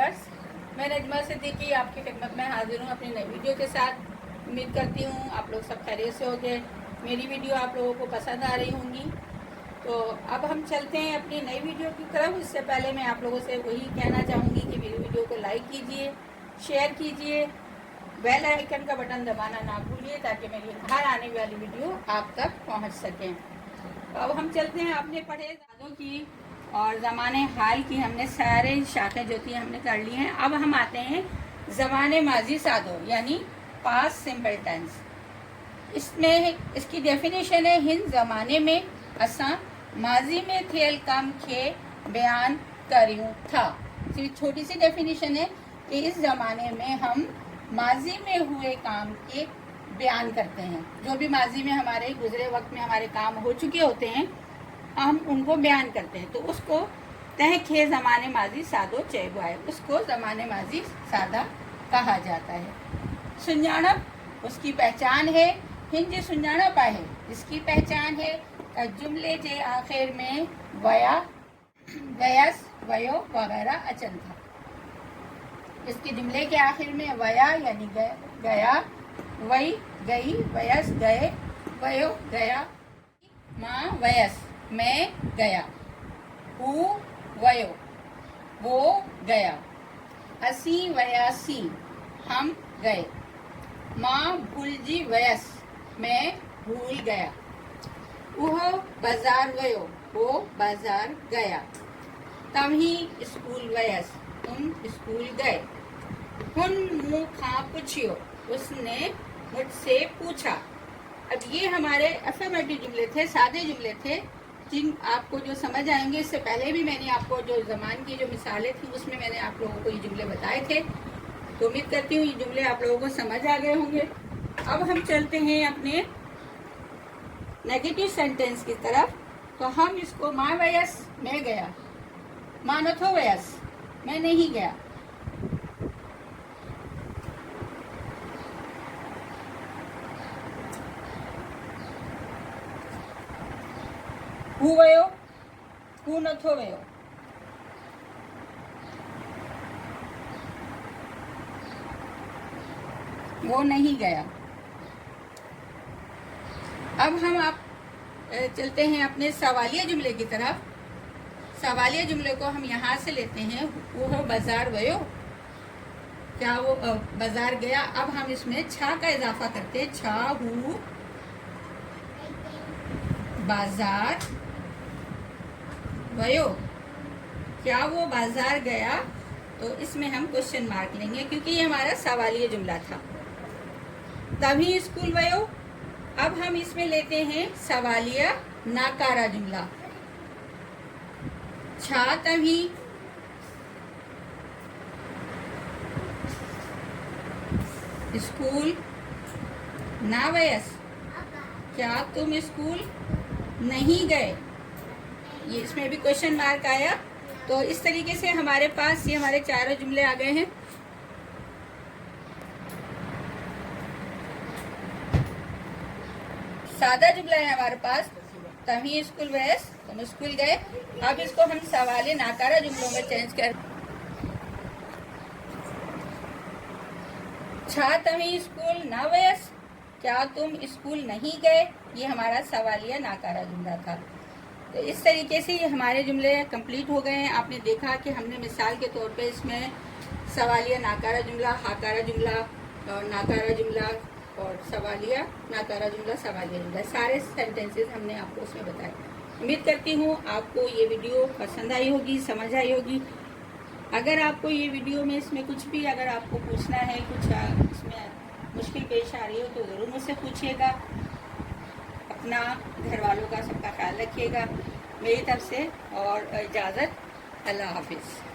Viewers, मैं नजमा सिद्दीकी आपकी खिदमत में हाजिर हूँ अपनी नई वीडियो के साथ। उम्मीद करती हूँ आप लोग सब खैरियत से होंगे। मेरी वीडियो आप लोगों को पसंद आ रही होंगी। तो अब हम चलते हैं अपनी नई वीडियो की तरफ। इससे पहले मैं आप लोगों से वही कहना चाहूँगी कि मेरी वीडियो को लाइक कीजिए, शेयर कीजिए, बेल आइकन का बटन दबाना ना भूलिए ताकि मेरी हर आने वाली वीडियो आप तक पहुँच सकें। तो अब हम चलते हैं। आपने पढ़े दादों की और ज़माने हाल की, हमने सारे शाखें जो थी हमने कर ली हैं। अब हम आते हैं ज़माने माजी सादो यानी पास्ट सिंपल टेंस। इसमें इसकी डेफिनेशन है, हिन ज़माने में असां माजी में थियल कम खे बयान करियूं था। छोटी सी डेफिनेशन है कि इस ज़माने में हम माजी में हुए काम के बयान करते हैं। जो भी माजी में हमारे गुजरे वक्त में हमारे काम हो चुके होते हैं हम उनको बयान करते हैं। तो उसको तह खे ज़माने माजी सादो चेबो है, उसको ज़माने माजी सादा कहा जाता है। सुञाणप उसकी पहचान है। हिंज सुञाणप आहे इसकी पहचान है जुमले जे आखिर में वया, वयस, वयो वगैरह अचन था। इसके जुमले के आखिर में वया यानी गया, वही गई, वयस गए, वयो गया, माँ वयस मैं गया, हु वयो वो गया, असी वयासी हम गए, माँ भूलजी वयस मैं भूल गया, वह बाजार वयो वो बाजार गया, तभी स्कूल वयस तुम स्कूल गए, हुन मुँह खा पूछियो उसने मुझसे पूछा। अब ये हमारे अफर्मेटिव जुमले थे, सादे जुमले थे जिन आपको जो समझ आएंगे। इससे पहले भी मैंने आपको जो ज़मान की जो मिसालें थी उसमें मैंने आप लोगों को ये जुमले बताए थे। तो उम्मीद करती हूँ ये जुमले आप लोगों को समझ आ गए होंगे। अब हम चलते हैं अपने नेगेटिव सेंटेंस की तरफ। तो हम इसको माँ वयस मैं गया, माँ नथो वयस मैं नहीं गया, हु वयो हु नथो वयो, वो नहीं गया। अब हम आप चलते हैं अपने सवालिया जुमले की तरफ। सवालिया जुमले को हम यहाँ से लेते हैं, वो बाजार वयो क्या वो बाजार गया। अब हम इसमें छा का इजाफा करते हैं, छा हु बाजार वयो क्या वो बाजार गया। तो इसमें हम क्वेश्चन मार्क लेंगे क्योंकि ये हमारा सवालिया जुमला था। तभी स्कूल वयो, अब हम इसमें लेते हैं सवालिया नाकारा जुमला, छा तभी स्कूल ना वयस क्या तुम स्कूल नहीं गए। ये इसमें भी क्वेश्चन मार्क आया। तो इस तरीके से हमारे पास ये हमारे चारों जुमले आ गए हैं। सादा जुमला है हमारे पास, तभी स्कूल वयस तुम स्कूल गए। अब इसको हम सवाले नाकारा जुमलों में चेंज कर, छा तभी स्कूल ना वयस क्या तुम स्कूल नहीं गए। ये हमारा सवालिया नाकारा जुमला था। तो इस तरीके से ये हमारे जुमले कंप्लीट हो गए हैं। आपने देखा कि हमने मिसाल के तौर पे इसमें सवालिया नाकारा जुमला, हाकारा जुमला और नाकारा जुमला और सवालिया नाकारा जुमला, सवालिया जुमला, सारे सेंटेंसेस हमने आपको उसमें बताए। उम्मीद करती हूँ आपको ये वीडियो पसंद आई होगी, समझ आई होगी। अगर आपको ये वीडियो में इसमें कुछ भी अगर आपको पूछना है, कुछ इसमें मुश्किल पेश आ रही हो तो ज़रूर मुझसे पूछिएगा। अपना, घर वालों का सबका ख्याल रखिएगा। मेरी तरफ से और इजाज़त, अल्लाह हाफिज़।